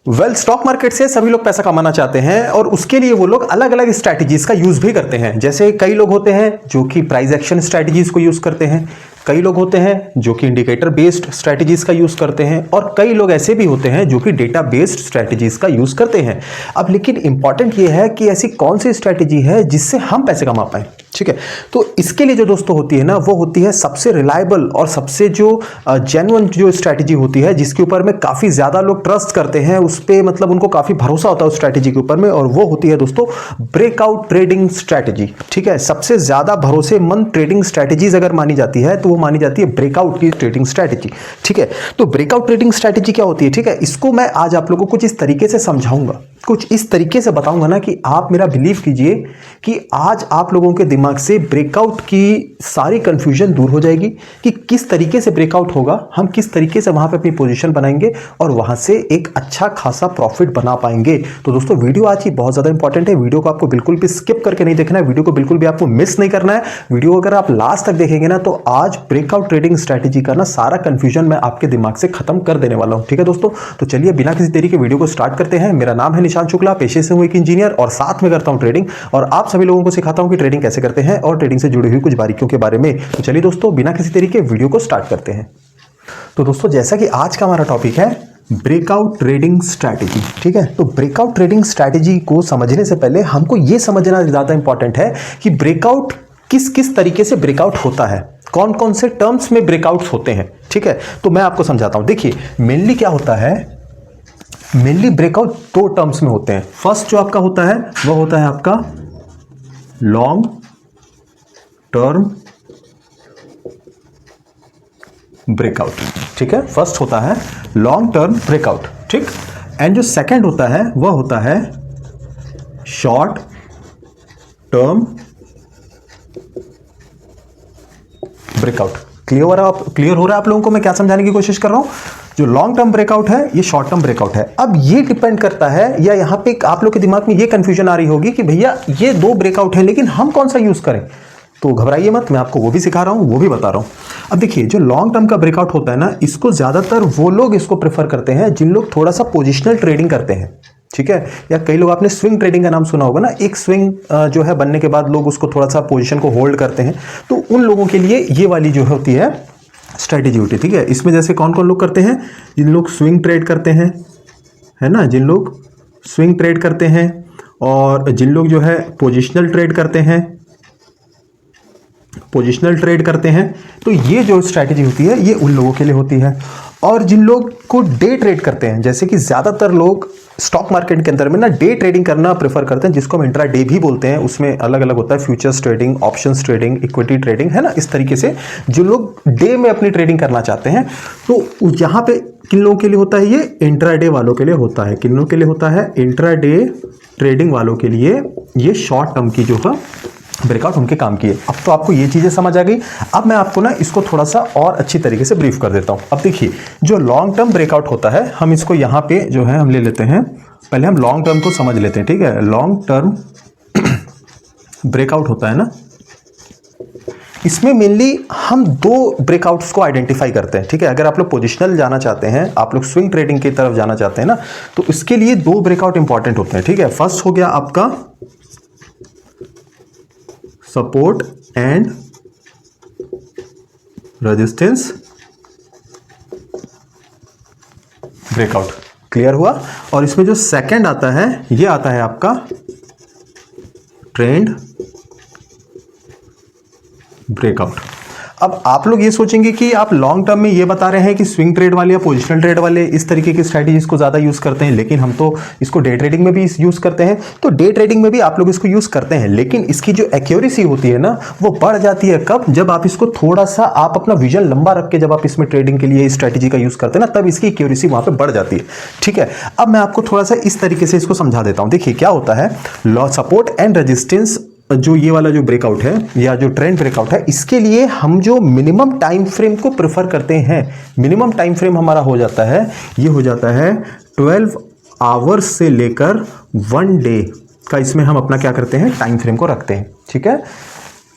Stock market से सभी लोग पैसा कमाना चाहते हैं और उसके लिए वो लोग अलग अलग स्ट्रैटेजीज का यूज भी करते हैं। जैसे कई लोग होते हैं जो कि प्राइस एक्शन स्ट्रैटेजीज को यूज करते हैं, कई लोग होते हैं जो कि इंडिकेटर बेस्ड स्ट्रैटेजीज का यूज करते हैं और कई लोग ऐसे भी होते हैं जो कि डेटा बेस्ड स्ट्रैटेजीज का यूज करते हैं। अब लेकिन इंपॉर्टेंट ये है कि ऐसी कौन सी स्ट्रैटेजी है जिससे हम पैसे कमा पाए। ठीक है, तो इसके लिए जो दोस्तों होती है ना, वो होती है सबसे रिलायबल और सबसे जो जेन्युइन जो स्ट्रैटेजी होती है, जिसके ऊपर में काफी ज्यादा लोग ट्रस्ट करते हैं, उस पे मतलब उनको काफी भरोसा होता है उस स्ट्रैटेजी के ऊपर में, और वो होती है दोस्तों ब्रेकआउट ट्रेडिंग स्ट्रैटेजी। ठीक है, सबसे ज्यादा भरोसेमंद ट्रेडिंग स्ट्रैटेजीज अगर मानी जाती है तो वो मानी जाती है ब्रेकआउट की ट्रेडिंग स्ट्रैटेजी। ठीक है, तो ब्रेकआउट ट्रेडिंग स्ट्रैटेजी क्या होती है? ठीक है, इसको मैं आज आप लोगों को कुछ इस तरीके से समझाऊंगा, कुछ इस तरीके से बताऊंगा ना कि आप मेरा बिलीव कीजिए कि आज आप लोगों के दिमाग से ब्रेकआउट की सारी कंफ्यूजन दूर हो जाएगी कि किस तरीके से ब्रेकआउट होगा, हम किस तरीके से वहां पे अपनी पोजीशन बनाएंगे और वहां से एक अच्छा खासा प्रॉफिट बना पाएंगे। तो दोस्तों वीडियो आज ही बहुत ज्यादा इंपॉर्टेंट है, वीडियो को आपको बिल्कुल भी स्किप करके नहीं देखना है, वीडियो को बिल्कुल भी आपको मिस नहीं करना है। वीडियो अगर आप लास्ट तक देखेंगे ना तो आज ब्रेकआउट ट्रेडिंग स्ट्रैटेजी का ना सारा कंफ्यूजन मैं आपके दिमाग से खत्म कर देने वाला हूं। ठीक है दोस्तों, तो चलिए बिना किसी देरी के वीडियो को स्टार्ट करते हैं। मेरा नाम है निशांत शुक्ला, पेशे से हूं एक इंजीनियर और साथ में करता हूं ट्रेडिंग, और आप सभी लोगों को सिखाता हूं कि ट्रेडिंग कैसे करते हैं और ट्रेडिंग से जुड़ी हुई कुछ बारीकियों के बारे में। तो चलिए दोस्तों बिना किसी देरी के वीडियो को स्टार्ट करते हैं। तो दोस्तों जैसा कि आज का हमारा टॉपिक है ब्रेकआउट ट्रेडिंग स्ट्रैटेजी। ठीक है, तो ब्रेकआउट ट्रेडिंग स्ट्रैटेजी को समझने से पहले हमको यह समझना ज्यादा इंपॉर्टेंट है कि ब्रेकआउट किस किस तरीके से ब्रेकआउट होता है, कौन कौन से टर्म्स में ब्रेकआउट्स होते हैं। ठीक है, तो मैं आपको समझाता हूं। देखिए मेनली क्या होता है, मेनली ब्रेकआउट दो टर्म्स में होते हैं। फर्स्ट जो आपका होता है वो होता है आपका लॉन्ग टर्म ब्रेकआउट। ठीक है, फर्स्ट होता है लॉन्ग टर्म ब्रेकआउट। ठीक, एंड जो सेकंड होता है वह होता है शॉर्ट टर्म ब्रेकआउट। क्लियर हो रहा है आप लोगों को मैं क्या समझाने की कोशिश कर रहा हूं? जो लॉन्ग टर्म ब्रेकआउट है ये शॉर्ट टर्म ब्रेकआउट है। अब ये डिपेंड करता है, या यहां पे आप लोग के दिमाग में ये कंफ्यूजन आ रही होगी कि भैया ये दो ब्रेकआउट है लेकिन हम कौन सा यूज करें। तो घबराइए मत, मैं आपको वो भी सिखा रहा हूं, वो भी बता रहा हूं। अब देखिए जो लॉन्ग टर्म का ब्रेकआउट होता है ना, इसको ज्यादातर वो लोग इसको प्रेफर करते हैं जिन लोग थोड़ा सा पोजिशनल ट्रेडिंग करते हैं। ठीक है, या कई लोग आपने स्विंग ट्रेडिंग का नाम सुना होगा ना, एक स्विंग जो है बनने के बाद लोग उसको थोड़ा सा पोजीशन को होल्ड करते हैं, तो उन लोगों के लिए ये वाली जो होती है स्ट्रेटेजी होती है। ठीक है, इसमें जैसे कौन कौन लोग करते हैं, जिन लोग स्विंग ट्रेड करते हैं, है ना, जिन लोग स्विंग ट्रेड करते हैं और जिन लोग जो है पोजिशनल ट्रेड करते हैं, पोजिशनल ट्रेड करते हैं, तो ये जो स्ट्रैटेजी होती है ये उन लोगों के लिए होती है। और जिन लोग को डे ट्रेड करते हैं, जैसे कि ज्यादातर लोग स्टॉक मार्केट के अंदर में ना डे ट्रेडिंग करना प्रेफर करते हैं, जिसको हम इंट्रा डे भी बोलते हैं। उसमें अलग अलग होता है, futures trading, options trading, equity trading, है ना। इस तरीके से जो लोग डे में अपनी ट्रेडिंग करना चाहते हैं, तो यहाँ पे किन लोगों के लिए होता है, ये इंट्रा डे वालों के लिए होता है। किन लोगों के लिए होता है? इंट्रा डे ट्रेडिंग वालों के लिए ये शॉर्ट टर्म की जो है ब्रेकआउट उनके काम की है। अब तो आपको ये चीजें समझ आ गई। अब मैं आपको ना इसको थोड़ा सा और अच्छी तरीके से ब्रीफ कर देता हूं। अब देखिए जो लॉन्ग टर्म ब्रेकआउट होता है, हम इसको यहां पे जो है हम ले लेते हैं, पहले हम लॉन्ग टर्म को समझ लेते हैं। ठीक है, लॉन्ग टर्म ब्रेकआउट होता है ना, इसमें मेनली हम दो ब्रेकआउट्स को आइडेंटिफाई करते हैं। ठीक है, अगर आप लोग पोजिशनल जाना चाहते हैं, आप लोग स्विंग ट्रेडिंग की तरफ जाना चाहते हैं ना, तो इसके लिए दो ब्रेकआउट इंपॉर्टेंट होते हैं। ठीक है, फर्स्ट हो गया आपका support and resistance breakout. Clear हुआ? और इसमें जो सेकंड आता है ये आता है आपका ट्रेंड ब्रेकआउट। अब आप लोग ये सोचेंगे कि आप लॉन्ग टर्म में ये बता रहे हैं कि स्विंग ट्रेड वाले या पोजिशनल ट्रेड वाले इस तरीके की स्ट्रैटेजीज को ज्यादा यूज करते हैं, लेकिन हम तो इसको डे ट्रेडिंग में भी यूज करते हैं। तो डे ट्रेडिंग में भी आप लोग इसको यूज करते हैं, लेकिन इसकी जो एक्यूरेसी होती है ना, वो बढ़ जाती है कब? जब आप इसको थोड़ा सा आप अपना विजन लंबा रख के जब आप इसमें ट्रेडिंग के लिए इस स्ट्रैटेजी का यूज करते हैं ना, तब इसकी एक्यूरेसी वहां पर बढ़ जाती है। ठीक है, अब मैं आपको थोड़ा सा इस तरीके से इसको समझा देता हूं। देखिए क्या होता है, सपोर्ट एंड रेजिस्टेंस जो ये वाला जो ब्रेकआउट है या जो ट्रेंड ब्रेकआउट है, इसके लिए हम जो मिनिमम टाइम फ्रेम को प्रेफर करते हैं, मिनिमम टाइम फ्रेम हमारा हो जाता है, ये हो जाता है 12 आवर्स से लेकर 1 डे का, इसमें हम अपना क्या करते हैं, टाइम फ्रेम को रखते हैं। ठीक है,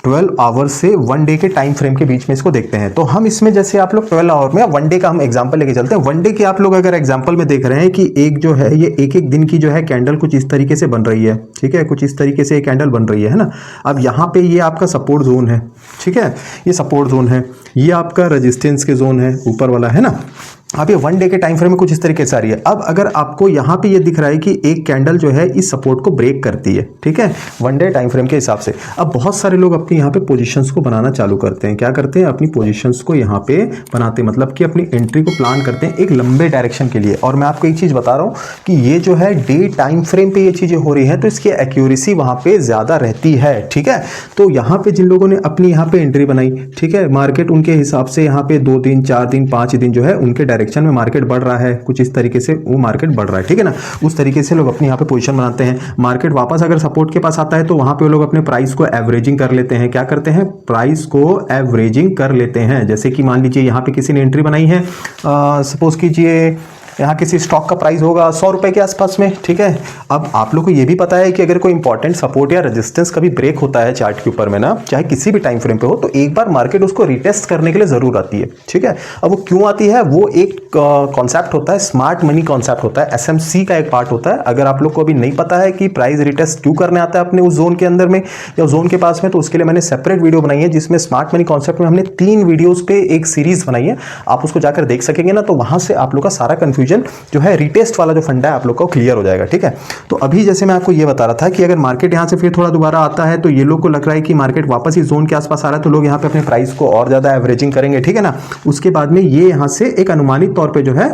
12 आवर से 1 डे के टाइम फ्रेम के बीच में इसको देखते हैं। तो हम इसमें जैसे आप लोग 12 आवर में 1 डे का हम एग्जांपल लेके चलते हैं। 1 डे के आप लोग अगर एग्जांपल में देख रहे हैं कि एक जो है ये एक एक दिन की जो है कैंडल कुछ इस तरीके से बन रही है, ठीक है, कुछ इस तरीके से ये कैंडल बन रही है ना। अब यहाँ पे ये आपका सपोर्ट जोन है, ठीक है, ये सपोर्ट जोन है, ये आपका रेजिस्टेंस के जोन है ऊपर वाला, है ना। अब ये 1 डे के टाइम फ्रेम में कुछ इस तरीके से आ रही है। अब अगर आपको यहाँ पे ये दिख रहा है कि एक कैंडल जो है इस सपोर्ट को ब्रेक करती है, ठीक है, 1 डे टाइम फ्रेम के हिसाब से। अब बहुत सारे लोग अपनी यहाँ पे पोजीशंस को बनाना चालू करते हैं। क्या करते हैं? अपनी पोजीशंस को यहाँ पे बनाते हैं, मतलब कि अपनी एंट्री को प्लान करते हैं एक लंबे डायरेक्शन के लिए। और मैं आपको एक चीज़ बता रहा हूँ कि ये जो है डे टाइम फ्रेम पे ये चीज़ें हो रही हैं तो इसकी एक्यूरेसी वहाँ पे ज़्यादा रहती है, ठीक है। तो यहाँ पे जिन लोगों ने अपनी यहाँ पे एंट्री बनाई, ठीक है, मार्केट उनके हिसाब से यहाँ पे 2 दिन 4 दिन 5 दिन जो है उनके डायरेक्शन में मार्केट बढ़ रहा है, कुछ इस तरीके से वो मार्केट बढ़ रहा है, ठीक है ना। उस तरीके से लोग अपनी यहाँ पे पोजीशन बनाते हैं। मार्केट वापस अगर सपोर्ट के पास आता है तो वहाँ पे लोग अपने प्राइस को एवरेजिंग कर लेते हैं। क्या करते हैं? प्राइस को एवरेजिंग कर लेते हैं। जैसे कि मान लीजिए यहाँ पे किसी ने एंट्री बनाई है, सपोज कीजिए यहाँ किसी स्टॉक का प्राइस होगा 100 रुपए के आसपास में, ठीक है। अब आप लोग को ये भी पता है कि अगर कोई इंपॉर्टेंट सपोर्ट या रेजिस्टेंस कभी ब्रेक होता है चार्ट के ऊपर में ना, चाहे किसी भी टाइम फ्रेम पे हो, तो एक बार मार्केट उसको रिटेस्ट करने के लिए जरूर आती है, ठीक है। अब वो क्यों आती है? वो एक कॉन्सेप्ट होता है, स्मार्ट मनी कॉन्सेप्ट होता है, SMC का एक पार्ट होता है। अगर आप लोग को अभी नहीं पता है कि प्राइस रिटेस्ट क्यों करने आता है अपने उस जोन के अंदर में या जोन के पास में, तो उसके लिए मैंने सेपरेट वीडियो बनाई है जिसमें स्मार्ट मनी कॉन्सेप्ट में हमने 3 वीडियोज पे एक सीरीज बनाई है। आप उसको जाकर देख सकेंगे ना, तो वहां से आप लोग का सारा कंफ्यूजन जो है टेस्ट वाला जो फंडा है आप लोग को क्लियर हो जाएगा, ठीक है। तो अभी जैसे मैं आपको ये बता रहा था कि अगर मार्केट यहां से फिर थोड़ा दोबारा आता है तो ये लोग को लग रहा है कि मार्केट वापस इस जोन के आसपास आ रहा है, तो लोग यहां पे अपने प्राइस को और ज्यादा एवरेजिंग करेंगे, ठीक है ना। उसके बाद में ये यहां से एक अनुमानित तौर पे जो है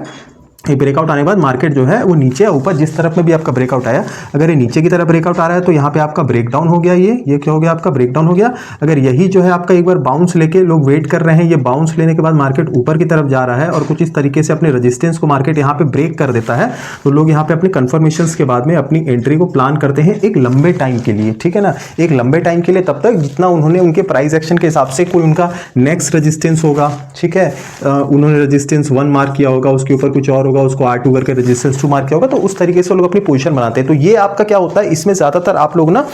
ये ब्रेकआउट आने के बाद मार्केट जो है वो नीचे या ऊपर जिस तरफ में भी आपका ब्रेकआउट आया, अगर ये नीचे की तरफ ब्रेकआउट आ रहा है तो यहाँ पे आपका ब्रेकडाउन हो गया, ये क्या हो गया? आपका ब्रेकडाउन हो गया। अगर यही जो है आपका एक बार बाउंस लेके लोग वेट कर रहे हैं, ये बाउंस लेने के बाद मार्केट ऊपर की तरफ जा रहा है और कुछ इस तरीके से अपने रेजिस्टेंस को मार्केट यहाँ पे ब्रेक कर देता है, तो लोग यहाँ पे अपने कंफर्मेशन के बाद में अपनी एंट्री को प्लान करते हैं एक लंबे टाइम के लिए, ठीक है ना। एक लंबे टाइम के लिए तब तक जितना उन्होंने उनके प्राइस एक्शन के हिसाब से कोई उनका नेक्स्ट रेजिस्टेंस होगा, ठीक है, उन्होंने रेजिस्टेंस 1 मार्क किया होगा, उसके ऊपर कुछ और होगा, उसको R2 करके रेजिस्टेंस 2 मार्क किया होगा, तो उस तरीके से लोग अपनी पोजीशन बनाते हैं। तो ये आपका क्या होता है, इसमें ज्यादातर आप लोग ना,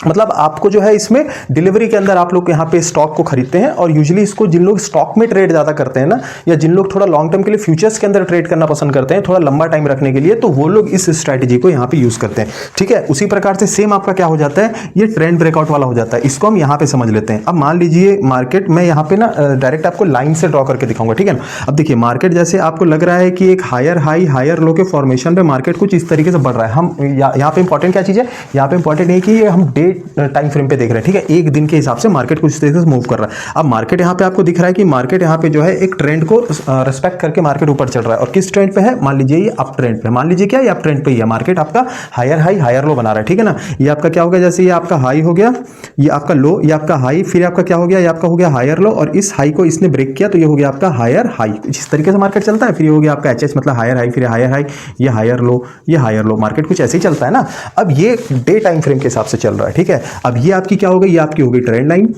मतलब आपको जो है इसमें डिलीवरी के अंदर आप लोग यहाँ पे स्टॉक को खरीदते हैं। और यूजुअली इसको जिन लोग स्टॉक में ट्रेड ज्यादा करते हैं ना, या जिन लोग थोड़ा लॉन्ग टर्म के लिए फ्यूचर्स के अंदर ट्रेड करना पसंद करते हैं, थोड़ा लंबा टाइम रखने के लिए, तो वो लोग इस स्ट्रैटेजी को यहाँ पे यूज करते हैं, ठीक है। उसी प्रकार से सेम आपका क्या हो जाता है, ये ट्रेंड ब्रेकआउट वाला हो जाता है। इसको हम यहाँ पे समझ लेते हैं। अब मान लीजिए मार्केट में यहाँ पे ना डायरेक्ट आपको लाइन से ड्रॉ करके दिखाऊंगा, ठीक है ना। अब देखिए मार्केट जैसे आपको लग रहा है कि एक हायर हाई हायर लो के फॉर्मेशन पे मार्केट कुछ इस तरीके से बढ़ रहा है। हम यहाँ पे इंपॉर्टेंट क्या चीज है, यहाँ पे इंपॉर्टेंट है कि हम डे टाइम फ्रेम पे देख रहे हैं, ठीक है। एक दिन के हिसाब से मार्केट कुछ तरीके से मूव कर रहा है। अब मार्केट यहाँ पे आपको दिख रहा है कि मार्केट यहाँ पे जो है एक ट्रेंड को रिस्पेक्ट करके मार्केट ऊपर चल रहा है। और किस ट्रेंड पे है? मान लीजिए ये अप ट्रेंड पे, मान लीजिए क्या ये अप ट्रेंड पे ही है, मार्केट आपका हायर हाई हायर लो बना रहा है, ठीक है ना। ये आपका क्या हो गया, जैसे ये आपका हाई हो गया, ये आपका लो, ये आपका हाई, फिर आपका क्या हो गया, ये आपका हो गया हायर लो, और इस हाई को इसने ब्रेक किया तो ये हो गया आपका हायर हाई। जिस तरीके से मार्केट चलता है, फिर ये हो गया आपका HS मतलब हायर हाई, फिर हायर हाई, ये हायर लो, ये हायर लो, मार्केट कुछ ऐसे ही चलता है ना। अब ये डे टाइम फ्रेम के हिसाब से चल रहा है, ठीक है। अब ये आपकी क्या हो गई, ये आपकी हो गई ट्रेंड लाइन,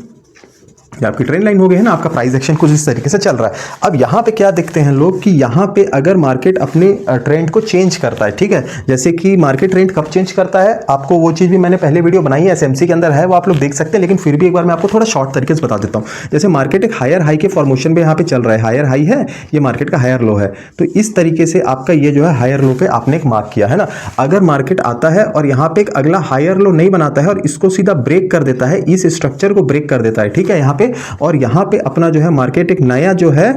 ये आपकी ट्रेंड लाइन हो गई है ना। आपका प्राइस एक्शन कुछ इस तरीके से चल रहा है। अब यहाँ पे क्या देखते हैं लोग कि यहाँ पे अगर मार्केट अपने ट्रेंड को चेंज करता है, ठीक है, जैसे कि मार्केट ट्रेंड कब चेंज करता है, आपको वो चीज़ भी मैंने पहले वीडियो बनाई है, SMC के अंदर है, वो आप लोग देख सकते हैं, लेकिन फिर भी एक बार मैं आपको थोड़ा शॉर्ट तरीके से बता देता हूँ। जैसे मार्केट एक हायर हाई के फॉर्मेशन पे यहाँ पे चल रहा है, हायर हाई है, ये मार्केट का हायर लो है, तो इस तरीके से आपका ये जो है हायर लो पे आपने एक मार्क किया है ना। अगर मार्केट आता है और यहाँ पे एक अगला हायर लो नहीं बनाता है और इसको सीधा ब्रेक कर देता है, इस स्ट्रक्चर को ब्रेक कर देता है, ठीक है, यहाँ पे, और यहाँ पे अपना जो है मार्केट एक नया जो है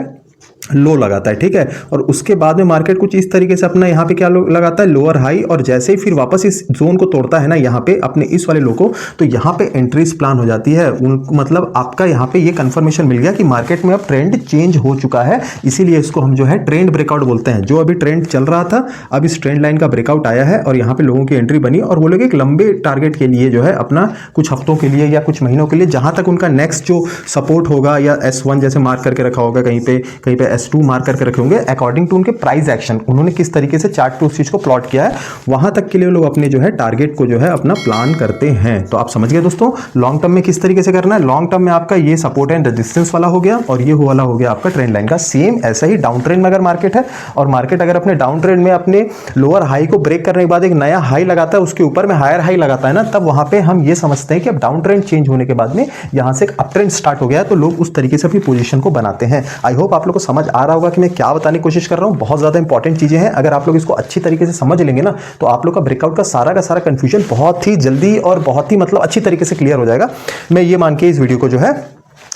लो लगाता है, ठीक है। और उसके बाद में मार्केट कुछ इस तरीके से अपना यहाँ पे क्या लगाता है, लोअर हाई, और जैसे ही फिर वापस इस जोन को तोड़ता है ना यहाँ पे अपने इस वाले लो को, तो यहाँ पे एंट्रीज प्लान हो जाती है। मतलब आपका यहाँ पे ये कंफर्मेशन मिल गया कि मार्केट में अब ट्रेंड चेंज हो चुका है, इसीलिए इसको हम जो है ट्रेंड ब्रेकआउट बोलते हैं। जो अभी ट्रेंड चल रहा था, अब इस ट्रेंड लाइन का ब्रेकआउट आया है और यहाँ पे लोगों की एंट्री बनी, और वो लोग एक लंबे टारगेट के लिए जो है अपना कुछ हफ्तों के लिए या कुछ महीनों के लिए, जहां तक उनका नेक्स्ट जो सपोर्ट होगा या S1 जैसे मार्क करके रखा होगा, कहीं पे S2 मार्क करके रखे होंगे अकॉर्डिंग टू उनके प्राइस एक्शन, उन्होंने किस तरीके से चार्ट पे उस चीज को प्लॉट किया है, वहां तक के लिए लोग अपने जो है टारगेट को जो है अपना प्लान करते हैं। तो आप समझ गए दोस्तों लॉन्ग टर्म में किस तरीके से करना है। लॉन्ग टर्म में आपका ये सपोर्ट एंड रेजिस्टेंस वाला हो गया और ये वाला हो गया आपका ट्रेंड लाइन का। सेम ऐसा ही डाउन ट्रेंड में अगर मार्केट है और मार्केट अगर अपने डाउन ट्रेंड में अपने लोअर हाई को ब्रेक करने के बाद एक नया हाई लगाता है, उसके ऊपर में हायर हाई लगाता है ना, तब वहां पे हम ये समझते हैं कि अब डाउन ट्रेंड चेंज होने के बाद में यहां से एक अप ट्रेंड स्टार्ट हो गया है, तो लोग उस तरीके से अपनी पोजीशन को बनाते हैं। आई होप आप लोग को समझ आ रहा होगा कि मैं क्या बताने की कोशिश कर रहा हूं। बहुत ज्यादा इंपॉर्टेंट चीजें हैं, अगर आप लोग इसको अच्छी तरीके से समझ लेंगे ना तो आप लोग का ब्रेकआउट का सारा कंफ्यूजन बहुत ही जल्दी और बहुत ही मतलब अच्छी तरीके से क्लियर हो जाएगा। मैं ये मान के इस वीडियो को जो है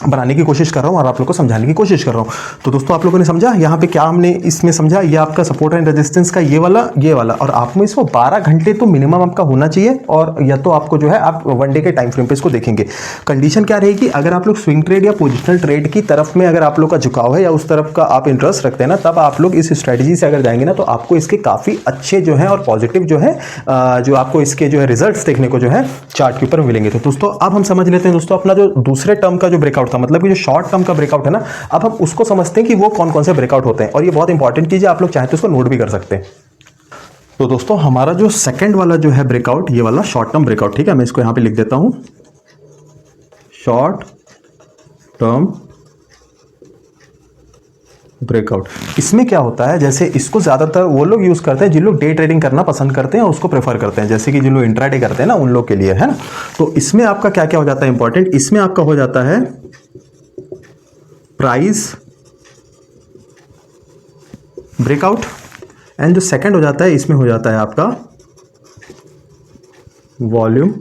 बनाने की कोशिश कर रहा हूं और आप लोग को समझाने की कोशिश कर रहा हूं। तो दोस्तों आप लोगों ने समझा यहाँ पे क्या हमने इसमें समझा, ये आपका सपोर्ट एंड रेजिस्टेंस का ये वाला और आप में इसको 12 घंटे तो मिनिमम आपका होना चाहिए, और या तो आपको जो है आप वन डे के टाइम फ्रेम पे इसको देखेंगे। कंडीशन क्या रहेगी, अगर आप लोग स्विंग ट्रेड या पोजिशनल ट्रेड की तरफ में अगर आप लोग का झुकाव है या उस तरफ का आप इंटरेस्ट रखते हैं ना, तब आप लोग इस स्ट्रेटेजी से अगर जाएंगे ना तो आपको इसके काफी अच्छे जो है और पॉजिटिव जो है जो आपको इसके जो है रिजल्ट्स देखने को जो है चार्ट के ऊपर मिलेंगे। तो दोस्तों अब हम समझ लेते हैं दोस्तों अपना जो दूसरे टर्म का जो ब्रेकआउट था, मतलब कि जो शॉर्ट टर्म का ब्रेकआउट है ना, अब हम उसको समझते हैं कि वो कौन कौन से ब्रेकआउट होते हैं, और ये बहुत इंपॉर्टेंट चीज है, आप लोग चाहे तो इसको नोट भी कर सकते हैं। तो दोस्तों हमारा जो सेकंड वाला जो है ब्रेकआउट, ये वाला शॉर्ट टर्म ब्रेकआउट, ठीक है, मैं इसको यहां पे लिख देता हूं, शॉर्ट टर्म ब्रेकआउट। इसमें क्या होता है, जैसे इसको ज्यादातर वो लोग यूज करते हैं जिन लोग डे ट्रेडिंग करना पसंद करते हैं, उसको प्रेफर करते हैं, जैसे कि जिन लोग इंट्राडे करते हैं ना उन लोग के लिए, है ना। तो इसमें आपका क्या क्या हो जाता है इंपॉर्टेंट, इसमें आपका हो जाता है प्राइस ब्रेकआउट, एंड जो सेकंड हो जाता है इसमें हो जाता है आपका वॉल्यूम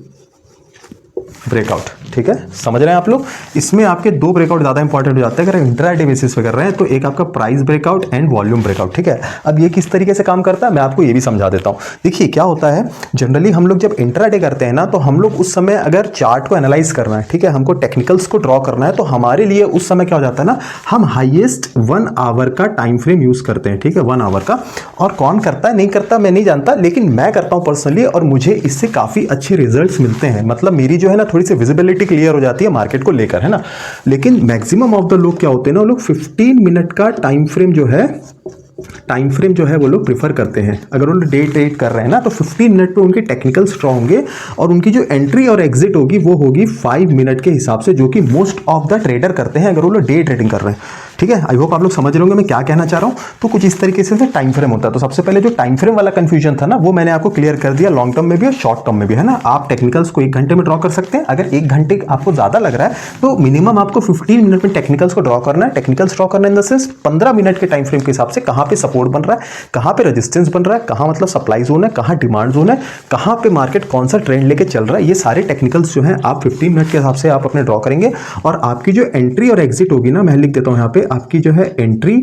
ब्रेकआउट। ठीक है, समझ रहे हैं आप लोग। इसमें आपके दो ब्रेकआउट ज्यादा इंपॉर्टेंट हो जाते हैं अगर इंट्राडे बेसिस पे कर रहे हैं, तो एक आपका price breakout and volume breakout. ठीक है, अब ये किस तरीके से काम करता है मैं आपको ये भी समझा देता हूं। देखिए क्या होता है, जनरली हम लोग जब इंट्राडे करते हैं ना, तो हम लोग उस समय अगर चार्ट को एनालाइज करना है, ठीक है, हमको टेक्निकल्स को ड्रॉ करना है, तो हमारे लिए उस समय क्या हो जाता है ना, हम हाईएस्ट 1 आवर का टाइम फ्रेम यूज करते हैं। ठीक है, 1 आवर का। और कौन करता है नहीं करता मैं नहीं जानता, लेकिन मैं करता हूं पर्सनली, और मुझे इससे काफी अच्छे रिजल्ट्स मिलते हैं। मतलब मेरी जो है ना थोड़ी सी विजिबिलिटी क्लियर हो जाती है मार्केट को लेकर, है ना। लेकिन मैक्सिमम ऑफ द लोग क्या होते हैं ना, वो लोग 15 मिनट का टाइम फ्रेम जो है वो लोग प्रेफर करते हैं। अगर वो लोग डे ट्रेड कर रहे हैं ना, तो 15 मिनट पे उनके टेक्निकल स्ट्रॉन्ग होंगे, और उनकी जो एंट्री और एग्जिट होगी वो होगी 5 मिनट के हिसाब से, जो कि मोस्ट ऑफ द ट्रेडर करते हैं अगर वो लोग डे ट्रेडिंग कर रहे हैं। ठीक है, आई होप आप लोग समझ रहे होंगे मैं क्या कहना चाह रहा हूं। तो कुछ इस तरीके से टाइम फ्रेम होता है। तो सबसे पहले जो टाइम फ्रेम वाला कंफ्यूजन था ना, वो मैंने आपको क्लियर कर दिया, लॉन्ग टर्म में भी और शॉर्ट टर्म में भी, है ना। आप टेक्निकल्स को 1 घंटे में ड्रॉ कर सकते हैं। अगर 1 घंटे आपको ज्यादा लग रहा है तो मिनिमम आपको 15 मिनट में टेक्निकल्स को ड्रॉ करना है। टेक्निकल्स ड्रॉ करना इन द सेंस 15 मिनट के टाइम फ्रेम के हिसाब से कहां पे सपोर्ट बन रहा है, कहां पे रेजिस्टेंस बन रहा है, कहां मतलब सप्लाई जोन है, कहां डिमांड जोन है, कहां पे मार्केट कौन सा ट्रेंड लेके चल रहा है, ये सारे टेक्निकल्स जो है आप 15 मिनट के हिसाब से आप अपने ड्रॉ करेंगे। और आपकी जो एंट्री और एग्जिट होगी ना, मैं लिख देता हूं यहां पे, आपकी जो है एंट्री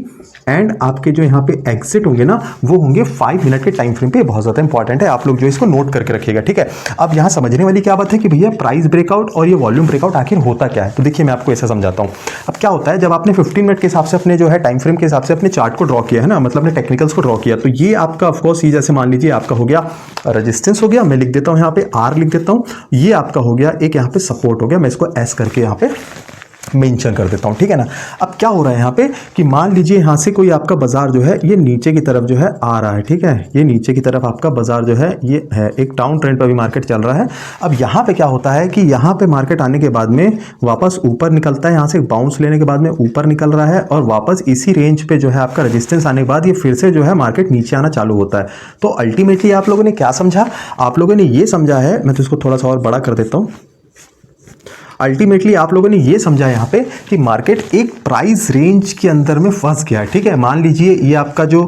एंड आपके जो यहाँ पे एग्जिट होंगे ना, वो होंगे 5 मिनट के टाइम फ्रेम पे। बहुत ज्यादा इंपॉर्टेंट है, आप लोग जो इसको नोट करके रखिएगा। ठीक है, अब यहाँ समझने वाली क्या बात है कि भैया प्राइस ब्रेकआउट और ये वॉल्यूम ब्रेकआउट आखिर होता क्या है। तो देखिए मैं आपको ऐसा समझाता हूँ। अब क्या होता है, जब आपने 15 मिनट के हिसाब से अपने जो है टाइम फ्रेम के हिसाब से अपने चार्ट को ड्रॉ किया है ना, मतलब अपने टेक्निकल्स को ड्रॉ किया, तो ये आपका ऑफकोर्स ये जैसे मान लीजिए आपका हो गया रेजिस्टेंस हो गया, मैं लिख देता हूँ यहाँ पे आर लिख देता हूँ। ये आपका हो गया एक यहाँ पे सपोर्ट हो गया, मैं इसको एस करके यहाँ पे मेंशन कर देता हूं। ठीक है ना। अब क्या हो रहा है यहाँ पे कि मान लीजिए यहाँ से कोई आपका बाजार जो है ये नीचे की तरफ जो है आ रहा है। ठीक है, ये नीचे की तरफ आपका बाजार जो है ये है, एक डाउन ट्रेंड पर भी मार्केट चल रहा है। अब यहाँ पे क्या होता है कि यहाँ पे मार्केट आने के बाद में वापस ऊपर निकलता है, यहाँ से बाउंस लेने के बाद में ऊपर निकल रहा है, और वापस इसी रेंज पे जो है आपका रेजिस्टेंस आने के बाद ये फिर से जो है मार्केट नीचे आना चालू होता है। तो अल्टीमेटली आप लोगों ने क्या समझा, आप लोगों ने ये समझा है, मैं तो इसको थोड़ा सा और बड़ा कर देता हूँ। अल्टीमेटली आप लोगों ने ये समझा यहाँ पे कि मार्केट एक प्राइस रेंज के अंदर में फंस गया है। ठीक है, मान लीजिए ये आपका जो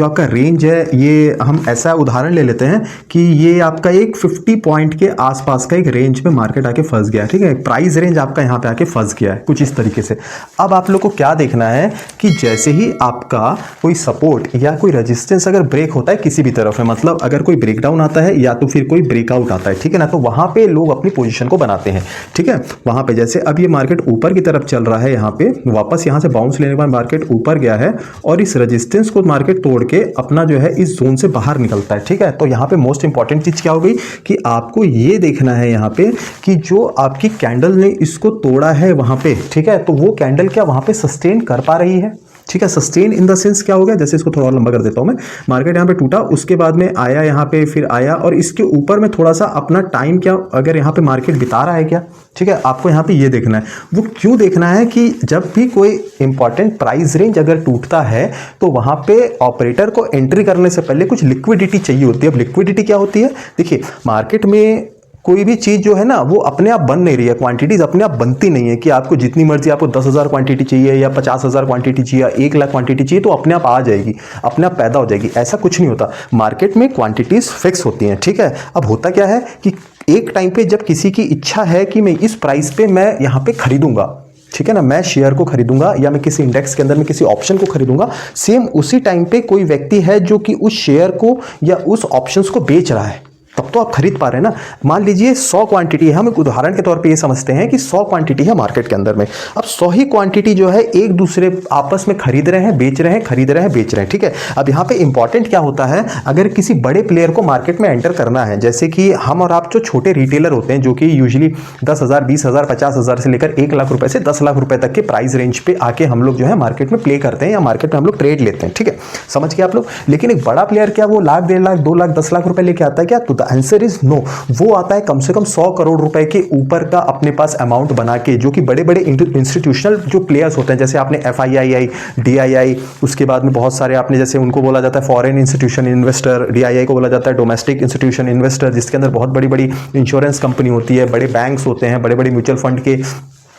आपका रेंज है, ये हम ऐसा उदाहरण ले लेते हैं कि ये आपका एक 50 पॉइंट के आसपास का एक रेंज में मार्केट आके फंस गया है। ठीक है, प्राइस रेंज आपका यहाँ पे आके फंस गया है कुछ इस तरीके से। अब आप लोग को क्या देखना है कि जैसे ही आपका कोई सपोर्ट या कोई रेजिस्टेंस अगर ब्रेक होता है किसी भी तरफ है, मतलब अगर कोई ब्रेकडाउन आता है या तो फिर कोई ब्रेकआउट आता है, ठीक है ना, तो वहां पे लोग अपनी पोजीशन को बनाते हैं। ठीक है, वहां पे जैसे अब ये मार्केट ऊपर की तरफ चल रहा है, यहाँ पे वापस यहाँ से बाउंस लेने के बाद मार्केट ऊपर गया है, और इस रेजिस्टेंस को मार्केट तोड़ के अपना जो है इस जोन से बाहर निकलता है। ठीक है, तो यहाँ पे मोस्ट इंपॉर्टेंट चीज क्या हो गई कि आपको ये देखना है यहाँ पे कि जो आपकी कैंडल ने इसको तोड़ा है वहां पे, ठीक है, तो वो कैंडल क्या वहां पे सस्टेन कर पा रही है। ठीक है। सस्टेन इन द सेंस क्या हो गया, जैसे इसको थोड़ा और लंबा कर देता हूं मैं, मार्केट यहाँ पे टूटा, उसके बाद में आया यहाँ पे, फिर आया, और इसके ऊपर में थोड़ा सा अपना टाइम क्या अगर यहाँ पे मार्केट बिता रहा है क्या, ठीक है। आपको यहाँ पे ये देखना है, वो क्यों देखना है कि जब भी कोई इंपॉर्टेंट प्राइस रेंज अगर टूटता है तो वहां पे ऑपरेटर को एंट्री करने से पहले कुछ लिक्विडिटी चाहिए होती है। अब लिक्विडिटी क्या होती है, देखिए मार्केट में कोई भी चीज जो है ना वो अपने आप बन नहीं रही है, क्वांटिटीज अपने आप बनती नहीं है कि आपको जितनी मर्जी, आपको 10,000 क्वांटिटी चाहिए या 50,000 क्वांटिटी चाहिए या 1,00,000 क्वांटिटी चाहिए तो अपने आप आ जाएगी, अपने आप पैदा हो जाएगी, ऐसा कुछ नहीं होता। मार्केट में क्वांटिटीज फिक्स होती हैं, ठीक है। अब होता क्या है कि एक टाइम पे जब किसी की इच्छा है कि मैं इस प्राइस पे मैं यहाँ पे खरीदूंगा, ठीक है ना, मैं शेयर को खरीदूंगा या मैं किसी इंडेक्स के अंदर में किसी ऑप्शन को खरीदूंगा, सेम उसी टाइम पे कोई व्यक्ति है जो कि उस शेयर को या उस ऑप्शंस को बेच रहा है, तब तो आप खरीद पा रहे हैं ना। मान लीजिए 100 क्वांटिटी है, हम एक उदाहरण के तौर पे ये समझते हैं कि 100 क्वांटिटी है मार्केट के अंदर में। अब 100 ही क्वांटिटी जो है एक दूसरे आपस में खरीद रहे हैं, बेच रहे हैं, खरीद रहे हैं, बेच रहे हैं, ठीक है। अब यहाँ पे इंपॉर्टेंट क्या होता है, अगर किसी बड़े प्लेयर को मार्केट में एंटर करना है, जैसे कि हम और आप जो छोटे रिटेलर होते हैं जो कि यूजुअली 10,000, 20,000, 50,000 से लेकर 1,00,000 रुपए से 10,00,000 रुपए तक के प्राइस रेंज पे आके हम लोग जो है मार्केट में प्ले करते हैं या मार्केट में हम लोग ट्रेड लेते हैं, ठीक है, समझ गए आप लोग। लेकिन एक बड़ा प्लेयर क्या वो लाख, 1.5 लाख, 2 लाख, 10 लाख रुपए लेके आता है क्या, तो द आंसर इज नो। वो आता है कम से कम 100 करोड़ रुपए के ऊपर का अपने पास अमाउंट बना के, जो कि बड़े बड़े इंस्टीट्यूशनल जो प्लेयर्स होते हैं, जैसे आपने FIII, DII, उसके बाद में बहुत सारे आपने जैसे उनको बोला जाता है फॉरेन इंस्टीट्यूशन इन्वेस्टर, DII को बोला जाता है डोमेस्टिक इंस्टीट्यूशन इन्वेस्टर, जिसके अंदर बहुत बड़ी बड़ी इंश्योरेंस कंपनी होती है, बड़े बैंक्स होते हैं, बड़े बड़े म्यूचुअल फंड के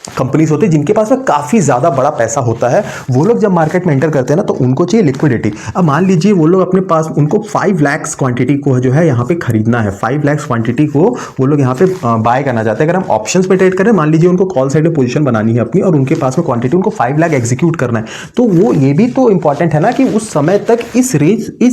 कंपनीज होती है जिनके पास में काफ़ी ज़्यादा बड़ा पैसा होता है। वो लोग जब मार्केट में एंटर करते हैं ना तो उनको चाहिए लिक्विडिटी। अब मान लीजिए वो लोग अपने पास, उनको 5 लाख क्वांटिटी को जो है यहाँ पे खरीदना है, 5 लाख क्वांटिटी को वो लोग यहाँ पे बाय करना चाहते हैं। अगर हम ऑप्शंस पे ट्रेड करें, मान लीजिए उनको कॉल साइड में पोजीशन बनानी है अपनी और उनके पास में क्वांटिटी उनको 5 लाख एग्जीक्यूट करना है, तो वो ये भी तो इंपॉर्टेंट है ना कि उस समय तक इस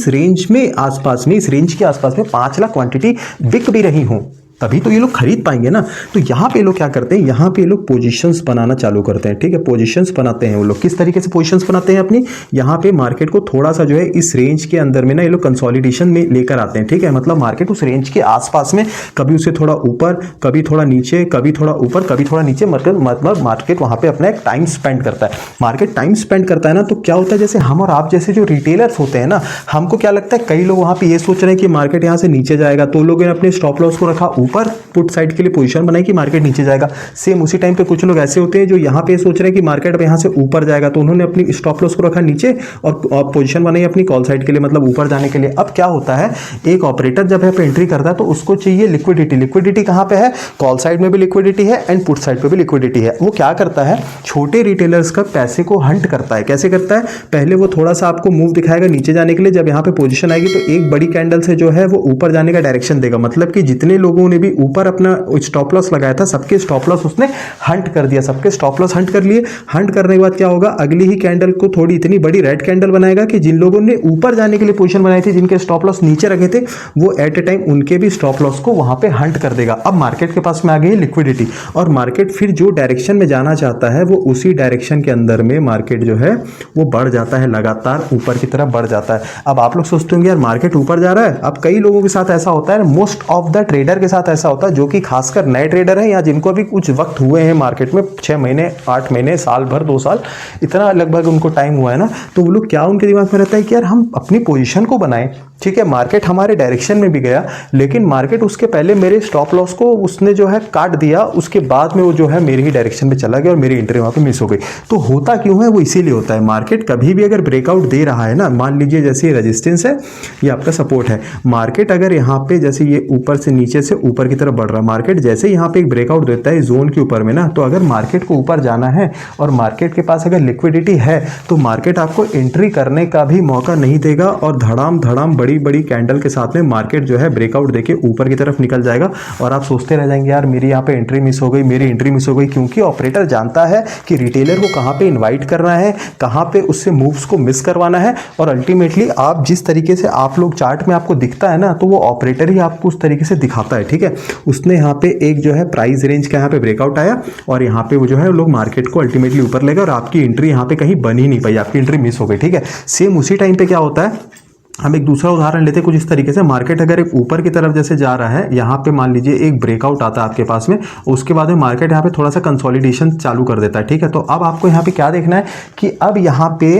रेंज में आसपास में, इस रेंज के आसपास में 5 लाख क्वांटिटी बिक भी रही हूँ, तभी तो ये लोग खरीद पाएंगे ना। तो यहाँ पे लोग क्या करते हैं, यहाँ पे लोग पोजीशंस बनाना चालू करते हैं, ठीक है। पोजीशंस बनाते हैं वो लोग, किस तरीके से पोजीशंस बनाते हैं अपनी, यहाँ पे मार्केट को थोड़ा सा जो है इस रेंज के अंदर में ना ये लोग कंसोलिडेशन में लेकर आते हैं, ठीक है। मतलब मार्केट उस रेंज के आसपास में कभी उसे थोड़ा ऊपर, कभी थोड़ा नीचे, कभी थोड़ा ऊपर, कभी थोड़ा नीचे, मतलब मार्केट वहाँ पे अपना एक टाइम स्पेंड करता है। मार्केट टाइम स्पेंड करता है ना, तो क्या होता है, जैसे हम और आप जैसे जो रिटेलर्स होते हैं ना, हमको क्या लगता है, कई लोग वहाँ पे ये सोच रहे हैं कि मार्केट यहाँ से नीचे जाएगा, तो लोगों ने अपने स्टॉप लॉस को रखा ऊपर, पुट साइड के लिए पोजीशन बनाई कि मार्केट नीचे जाएगा। सेम उसी टाइम पे कुछ लोग ऐसे होते हैं जो यहाँ पे सोच रहे हैं कि मार्केट यहाँ से ऊपर जाएगा, तो उन्होंने अपनी स्टॉप लॉस को रखा नीचे और पोजीशन बनाई अपनी कॉल साइड के लिए, मतलब ऊपर जाने के लिए। अब क्या होता है, एक ऑपरेटर जब यहाँ पे एंट्री करता है तो उसको चाहिए लिक्विडिटी। लिक्विडिटी कहाँ पे है, कॉल साइड में भी लिक्विडिटी है एंड पुट साइड पे भी लिक्विडिटी है। वो क्या करता है, छोटे रिटेलर्स का पैसे को हंट करता है। कैसे करता है, पहले वो थोड़ा सा आपको मूव दिखाएगा नीचे जाने के लिए, जब यहाँ पे पोजीशन आएगी तो एक बड़ी कैंडल से जो है वो ऊपर जाने का डायरेक्शन देगा, मतलब कि जितने लोगों ने भी ऊपर अपना स्टॉप लॉस लगाया था सबके स्टॉप लॉस उसने हंट कर दिया, सबके स्टॉप लॉस हंट कर लिए। हंट करने के बाद क्या होगा, अगली ही कैंडल को थोड़ी इतनी बड़ी रेड कैंडल बनाएगा कि जिन लोगों ने ऊपर जाने के लिए पोजीशन बनाई थी, जिनके स्टॉप लॉस नीचे रखे थे, वो एट ए टाइम उनके भी स्टॉप लॉस को वहां पे हंट कर देगा। अब मार्केट के पास में आ गई लिक्विडिटी, और मार्केट फिर जो डायरेक्शन में जाना चाहता है वो उसी डायरेक्शन के अंदर में मार्केट जो है वो बढ़ जाता है, लगातार ऊपर की तरफ बढ़ जाता है। अब आप लोग सोचते होंगे यार मार्केट ऊपर जा रहा है। अब कई लोगों के साथ ऐसा होता है, मोस्ट ऑफ द ट्रेडर के साथ ऐसा होता है जो कि खासकर नए ट्रेडर हैं या जिनको अभी कुछ वक्त हुए हैं मार्केट में, 6 महीने, 8 महीने, साल भर, 2 साल, इतना लगभग उनको टाइम हुआ है ना, तो वो लोग क्या उनके दिमाग में रहता है कि यार हम अपनी पोजीशन को बनाएं, ठीक है। मार्केट हमारे डायरेक्शन में भी गया, लेकिन मार्केट उसके पहले मेरे स्टॉप लॉस को उसने जो है काट दिया, उसके बाद में वो जो है मेरी ही डायरेक्शन में चला गया और मेरी एंट्री वहां पे मिस हो गई। तो होता क्यों है, वो इसीलिए होता है। मार्केट कभी भी अगर ब्रेकआउट दे रहा है ना, मान लीजिए जैसे ये रेजिस्टेंस है, ये आपका सपोर्ट है, मार्केट अगर यहाँ पे जैसे ये ऊपर से नीचे से ऊपर की तरफ बढ़ रहा है, मार्केट जैसे यहाँ पे एक ब्रेकआउट देता है जोन के ऊपर में ना, तो अगर मार्केट को ऊपर जाना है और मार्केट के पास अगर लिक्विडिटी है तो मार्केट आपको एंट्री करने का भी मौका नहीं देगा और धड़ाम धड़ाम बड़ी बड़ी कैंडल के साथ में मार्केट जो है ब्रेकआउट देके ऊपर की तरफ निकल जाएगा। और आप सोचते रह जाएंगे यार मेरी यहाँ पे एंट्री मिस हो गई, मेरी एंट्री मिस हो गई, क्योंकि ऑपरेटर जानता है कि रिटेलर को कहाँ पे इन्वाइट करना है, कहाँ पे उससे मूव्स को मिस करवाना है, और अल्टीमेटली आप जिस तरीके से आप लोग चार्ट में आपको दिखता है ना, तो वो ऑपरेटर ही आपको उस तरीके से दिखाता है, ठीक है। उसने यहाँ पे एक जो है प्राइस रेंज का यहाँ पे ब्रेकआउट आया और यहाँ पे वो जो है लोग मार्केट को अल्टीमेटली ऊपर लेगा और आपकी एंट्री यहाँ पे कहीं बन ही नहीं पाई, आपकी एंट्री मिस हो गई, ठीक है। सेम उसी टाइम पे क्या होता है, हम एक दूसरा उदाहरण लेते हैं कुछ इस तरीके से। मार्केट अगर एक ऊपर की तरफ जैसे जा रहा है, यहाँ पे मान लीजिए एक ब्रेकआउट आता है आपके पास में, उसके बाद में मार्केट यहाँ पे थोड़ा सा कंसोलिडेशन चालू कर देता है, ठीक है। तो अब आपको यहाँ पे क्या देखना है कि अब यहाँ पे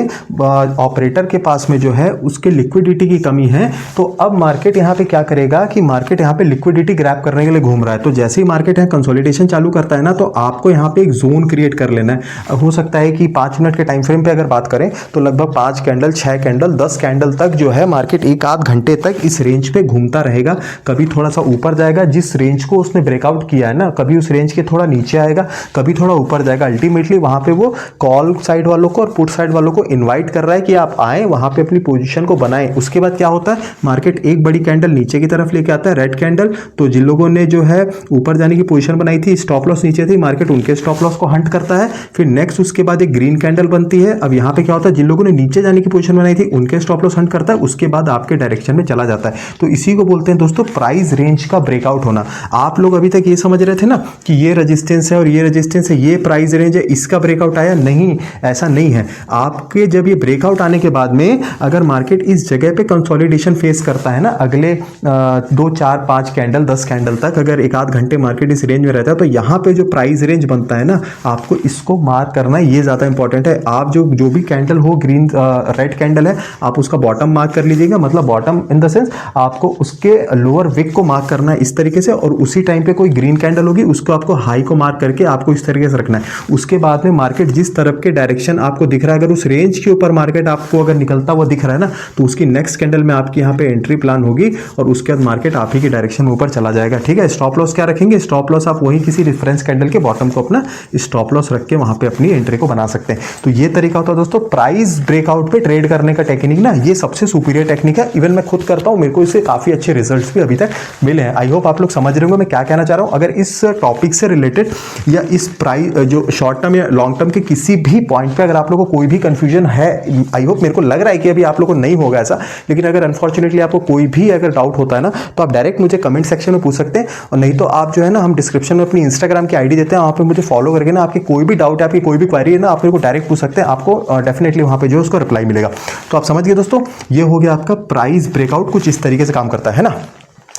ऑपरेटर के पास में जो है उसके लिक्विडिटी की कमी है। तो अब मार्केट यहाँ पे क्या करेगा कि मार्केट यहाँ पे लिक्विडिटी ग्रैब करने के लिए घूम रहा है। तो जैसे ही मार्केट यहाँ कंसोलिडेशन चालू करता है ना, तो आपको यहाँ पे एक जोन क्रिएट कर लेना है। हो सकता है कि 5 मिनट के टाइम फ्रेम पे अगर बात करें तो लगभग 5 कैंडल, 6 कैंडल, 10 कैंडल तक जो है मार्केट एक आध घंटे तक इस रेंज पे घूमता रहेगा। कभी थोड़ा सा ऊपर जाएगा, जिस रेंज को उसने ब्रेकआउट किया है ना, कभी उस रेंज के थोड़ा नीचे आएगा, कभी थोड़ा ऊपर जाएगा। अल्टीमेटली वहां पे वो कॉल साइड वालों को और पुट साइड वालों को इनवाइट कर रहा है कि आप आए, वहां पे अपनी पोजीशन को बनाएं। उसके बाद क्या होता है, मार्केट एक बड़ी कैंडल नीचे की तरफ लेके आता है, रेड कैंडल। तो जिन लोगों ने जो है ऊपर जाने की पोजीशन बनाई थी, स्टॉप लॉस नीचे थी, मार्केट उनके स्टॉप लॉस को हंट करता है। फिर नेक्स्ट उसके बाद एक ग्रीन कैंडल बनती है। अब यहाँ पे क्या होता है, जिन लोगों ने नीचे जाने की पोजीशन बनाई थी उनके स्टॉप लॉस हंट करता है, उसके बाद आपके डायरेक्शन में चला जाता है। तो इसी को बोलते हैं दोस्तों प्राइस रेंज का ब्रेकआउट होना। आप लोग अभी तक ये समझ रहे थे ना कि ये रेजिस्टेंस है और ये रेजिस्टेंस है, ये प्राइस रेंज है, इसका ब्रेकआउट आया, नहीं, ऐसा नहीं है। आपके जब ये ब्रेकआउट आने के बाद में अगर मार्केट इस जगह पे कंसोलिडेशन फेस करता है ना, अगले 2, 4, 5 कैंडल, 10 कैंडल तक अगर एक आध घंटे मार्केट इस रेंज में रहता है, तो यहाँ पे जो प्राइस रेंज बनता है ना, आपको इसको मार्क करना है, ये ज्यादा इंपॉर्टेंट है। आप जो भी कैंडल हो, ग्रीन रेड कैंडल है, आप उसका बॉटम मार्क कर लीजिएगा। मतलब बॉटम इन द सेंस आपको उसके लोअर विक को मार्क करना है इस तरीके से, और उसी टाइम पे कोई ग्रीन कैंडल होगी उसको आपको हाई को मार्क करके आपको इस तरीके से रखना है। उसके बाद में मार्केट जिस तरफ के डायरेक्शन आपको दिख रहा है, अगर उस रेंज के ऊपर मार्केट आपको अगर निकलता हुआ दिख रहा है ना, तो उसकी नेक्स्ट कैंडल में आपकी यहाँ पे एंट्री प्लान होगी और उसके बाद मार्केट आप ही के डायरेक्शन में ऊपर चला जाएगा, ठीक है। स्टॉप लॉस क्या रखेंगे, स्टॉप लॉस आप वही किसी रेफरेंस कैंडल के बॉटम को अपना स्टॉप लॉस रख के वहां पे अपनी एंट्री को बना सकते हैं। तो ये तरीका होता है दोस्तों प्राइस ब्रेकआउट पे ट्रेड करने का टेक्निक ना, ये सबसे सुपीरियर टेक्निक है। इवन मैं खुद करता हूं, मेरे को इससे काफी अच्छे रिजल्ट्स भी अभी तक मिले हैं। आई होप आप लोग समझ रहे होंगे मैं क्या कहना चाह रहा हूं। अगर इस टॉपिक से रिलेटेड या इस प्राइस जो शॉर्ट टर्म या लॉन्ग टर्म के किसी भी पॉइंट पे अगर आप लोगों को कोई भी कंफ्यूजन है, आई होप, मेरे को लग रहा है कि अभी आप लोगों को नहीं होगा ऐसा, लेकिन अगर अनफॉर्चुनेटली आपको कोई भी अगर डाउट होता है ना, तो आप डायरेक्ट मुझे कमेंट सेक्शन में पूछ सकते हैं, और नहीं तो आप जो है ना, हम डिस्क्रिप्शन में अपनी इंस्टाग्राम की आईडी देते हैं, वहां पे मुझे फॉलो करके ना आपकी कोई भी डाउट है, आपकी कोई भी क्वेरी है ना, आप मेरे को डायरेक्ट पूछ सकते हैं, आपको डेफिनेटली वहां पे जो उसको रिप्लाई मिलेगा। तो आप समझ गए दोस्तों, ये हो गया आपका प्राइस ब्रेकआउट, कुछ इस तरीके से काम करता है ना।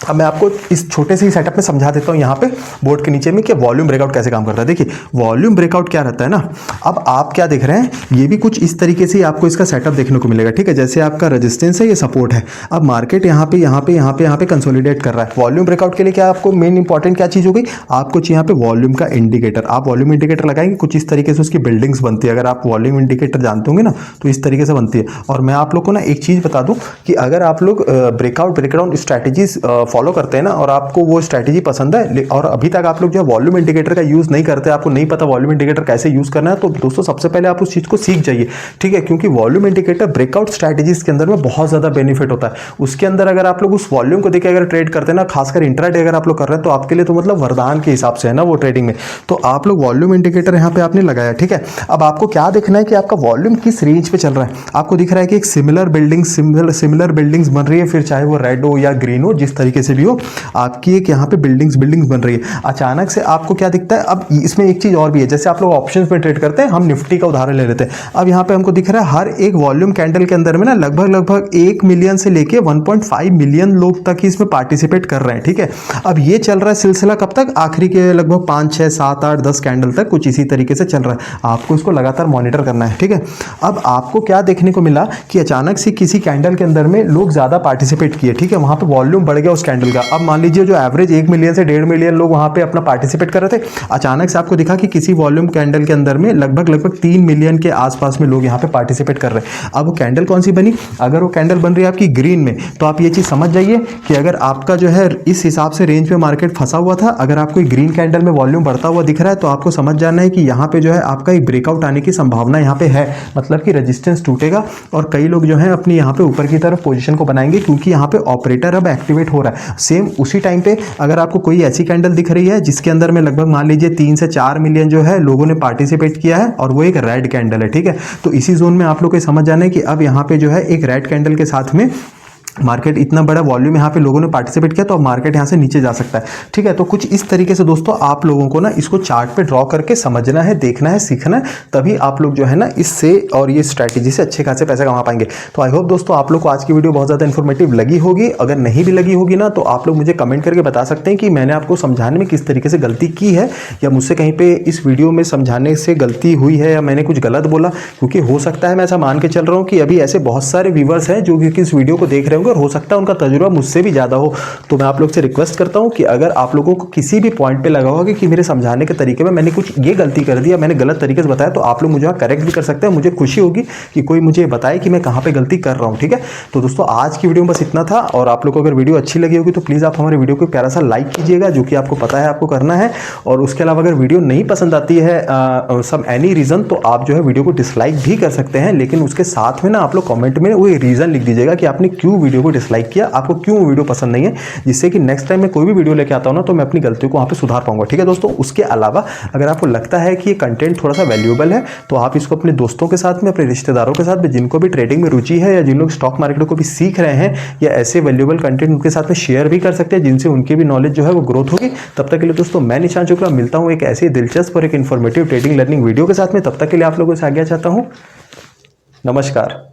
अब मैं आपको इस छोटे से ही सेटअप में समझा देता हूं यहाँ पे बोर्ड के नीचे में कि वॉल्यूम ब्रेकआउट कैसे काम करता है। देखिए वॉल्यूम ब्रेकआउट क्या रहता है ना, अब आप क्या देख रहे हैं, ये भी कुछ इस तरीके से आपको इसका सेटअप देखने को मिलेगा, ठीक है। जैसे आपका रेजिस्टेंस है, ये सपोर्ट है। अब मार्केट यहाँ पे कंसोलिडेट कर रहा है। वॉल्यूम ब्रेकआउट के लिए क्या आपको मेन इंपॉर्टेंट क्या चीज हो गई, आपको यहाँ पे वॉल्यूम का इंडिकेटर, आप वॉल्यूम इंडिकेटर लगाएंगे, कुछ इस तरीके से उसकी बिल्डिंग्स बनती है। अगर आप वॉल्यूम इंडिकेटर जानते होंगे ना, तो इस तरीके से बनती है। और मैं आप लोग को ना एक चीज बता दूं कि अगर आप लोग ब्रेकआउट ब्रेकडाउन स्ट्रैटेजीज फॉलो करते हैं ना, और आपको वो स्ट्रैटेजी पसंद है, और अभी तक आप लोग जो है वॉल्यूम इंडिकेटर का यूज नहीं करते, आपको नहीं पता वॉल्यूम इंडिकेटर कैसे यूज करना है, तो दोस्तों सबसे पहले आप उस चीज को सीख जाइए, ठीक है। क्योंकि वॉल्यूम इंडिकेटर ब्रेकआउट स्ट्रैटेजीज के अंदर में बहुत ज्यादा बेनिफिट होता है। उसके अंदर अगर आप लोग उस वॉल्यूम को देख के अगर ट्रेड करते हैं ना, खासकर इंट्राडे अगर आप लोग कर रहे हैं, तो आपके लिए तो मतलब वरदान के हिसाब से है ना वो ट्रेडिंग में। तो आप लोग वॉल्यूम इंडिकेटर यहाँ पे आपने लगाया, ठीक है। अब आपको क्या देखना है कि आपका वॉल्यूम किस रेंज पे चल रहा है। आपको दिख रहा है कि एक सिमिलर बिल्डिंग्स बन रही है, फिर चाहे वो रेड हो या ग्रीन हो, जिस तरीके से भी हो, आपकी एक यहाँ पे बिल्डिंग्स बन रही है। अचानक से आपको क्या दिखता है, अब इसमें एक चीज और भी है, जैसे आप लोग ऑप्शंस में ट्रेड करते हैं, हम निफ्टी का उदाहरण ले लेते हैं। अब यहाँ पे हमको दिख रहा है हर एक वॉल्यूम कैंडल के अंदर में ना लगभग 1 मिलियन से लेके 1.5 मिलियन लोग तक इसमें पार्टिसिपेट कर रहे हैं, ठीक है। अब ये चल रहा है सिलसिला कब तक, आखिरी के लगभग 5, 6, 7, 8, 10 कैंडल तक कुछ इसी तरीके से चल रहा है। आपको इसको लगातार मॉनिटर करना है, ठीक है। अब आपको क्या देखने को मिला कि अचानक से किसी कैंडल के अंदर में लोग ज्यादा पार्टिसिपेट किए, ठीक है, वहां पे वॉल्यूम बढ़ गया उस कैंडल का। अब मान लीजिए जो एवरेज 1 मिलियन से 1.5 मिलियन लोग वहां पे अपना पार्टिसिपेट कर रहे थे, अचानक से आपको दिखा कि किसी वॉल्यूम कैंडल के अंदर में लगभग 3 मिलियन के आसपास में लोग यहाँ पे पार्टिसिपेट कर रहे हैं। अब वो कैंडल कौन सी बनी, अगर वो कैंडल बन रही है आपकी ग्रीन में, तो आप ये चीज समझ जाइए कि अगर आपका जो है इस हिसाब से रेंज में मार्केट फंसा हुआ था, अगर आपको ग्रीन कैंडल में वॉल्यूम बढ़ता हुआ दिख रहा है, तो आपको समझ जाना है कि यहाँ पे जो है आपका एक ब्रेकआउट आने की संभावना यहाँ पे है, मतलब कि रेजिस्टेंस टूटेगा और कई लोग जो है अपनी यहाँ पे ऊपर की तरफ पोजीशन को बनाएंगे, क्योंकि यहाँ पे ऑपरेटर अब एक्टिवेट हो रहा है। सेम उसी टाइम पे अगर आपको कोई ऐसी कैंडल दिख रही है जिसके अंदर में लगभग मान लीजिए 3 से 4 मिलियन जो है लोगों ने पार्टिसिपेट किया है, और वो एक रेड कैंडल है, ठीक है, तो इसी जोन में आप लोग को समझ जाना है कि अब यहाँ पे जो है एक रेड कैंडल के साथ में मार्केट इतना बड़ा वॉल्यूम यहाँ पे लोगों ने पार्टिसिपेट किया तो अब मार्केट यहाँ से नीचे जा सकता है। ठीक है, तो कुछ इस तरीके से दोस्तों आप लोगों को ना इसको चार्ट पे ड्रॉ करके समझना है, देखना है, सीखना है, तभी आप लोग जो है ना इससे और ये स्ट्रैटेजी से अच्छे खासे पैसे कमा पाएंगे। तो आई होप दोस्तों आप लोग को आज की वीडियो बहुत ज़्यादा इन्फॉर्मेटिव लगी होगी। अगर नहीं भी लगी होगी ना तो आप लोग मुझे कमेंट करके बता सकते हैं कि मैंने आपको समझाने में किस तरीके से गलती की है, या मुझसे कहीं पे इस वीडियो में समझाने से गलती हुई है, या मैंने कुछ गलत बोला। क्योंकि हो सकता है, मैं ऐसा मान के चल रहा हूँ कि अभी ऐसे बहुत सारे व्यूवर्स हैं जो कि इस वीडियो को देख रहे होंगे और हो सकता है उनका तजुर्बा मुझसे भी ज़्यादा हो। तो मैं आप लोग से रिक्वेस्ट करता हूं कि अगर आप लोगों को किसी भी पॉइंट पे लगा होगा कि मेरे समझाने के तरीके में मैंने कुछ ये गलती कर दी या मैंने गलत तरीके से बताया, तो आप लोग मुझे करेक्ट भी कर सकते हैं। मुझे खुशी होगी कि कोई मुझे बताए कि मैं कहां पे गलती कर रहा हूं। ठीक है, तो दोस्तों आज की वीडियो में बस इतना था। और आप लोग को अगर वीडियो अच्छी लगी होगी तो प्लीज़ आप हमारे वीडियो को प्यारा सा लाइक कीजिएगा, जो कि आपको पता है आपको करना है। और उसके अलावा अगर वीडियो नहीं पसंद आती है सम एनी रीज़न, तो आप जो है वीडियो को डिसलाइक भी कर सकते हैं। लेकिन उसके साथ में ना आप लोग कॉमेंट में वो रीज़न लिख दीजिएगा कि आपने क्यों वीडियो को डिसलाइक किया, आपको क्यों वीडियो पसंद नहीं है, जिससे कि नेक्स्ट टाइम मैं कोई भी वीडियो लेके आता हूं ना तो मैं अपनी गलतियों को वहां पे सुधार पाऊंगा। ठीक है दोस्तों, उसके अलावा अगर आपको लगता है कि ये कंटेंट थोड़ा सा वैल्यूएबल है तो आप इसको अपने दोस्तों के साथ में, अपने रिश्तेदारों के साथ में, जिनको भी ट्रेडिंग में रुचि है या जिन लोग स्टॉक मार्केट को भी सीख रहे हैं, या ऐसे वैल्यूएबल कंटेंट उनके साथ में शेयर भी कर सकते हैं जिनसे उनकी भी नॉलेज जो है वो ग्रोथ होगी। तब तक के लिए दोस्तों मैं निशान शुक्ला मिलता हूं एक ऐसी दिलचस्प और एक इन्फॉर्मेटिव ट्रेडिंग लर्निंग वीडियो के साथ में। तब तक के लिए आप लोगों से आज्ञा चाहता हूं। नमस्कार।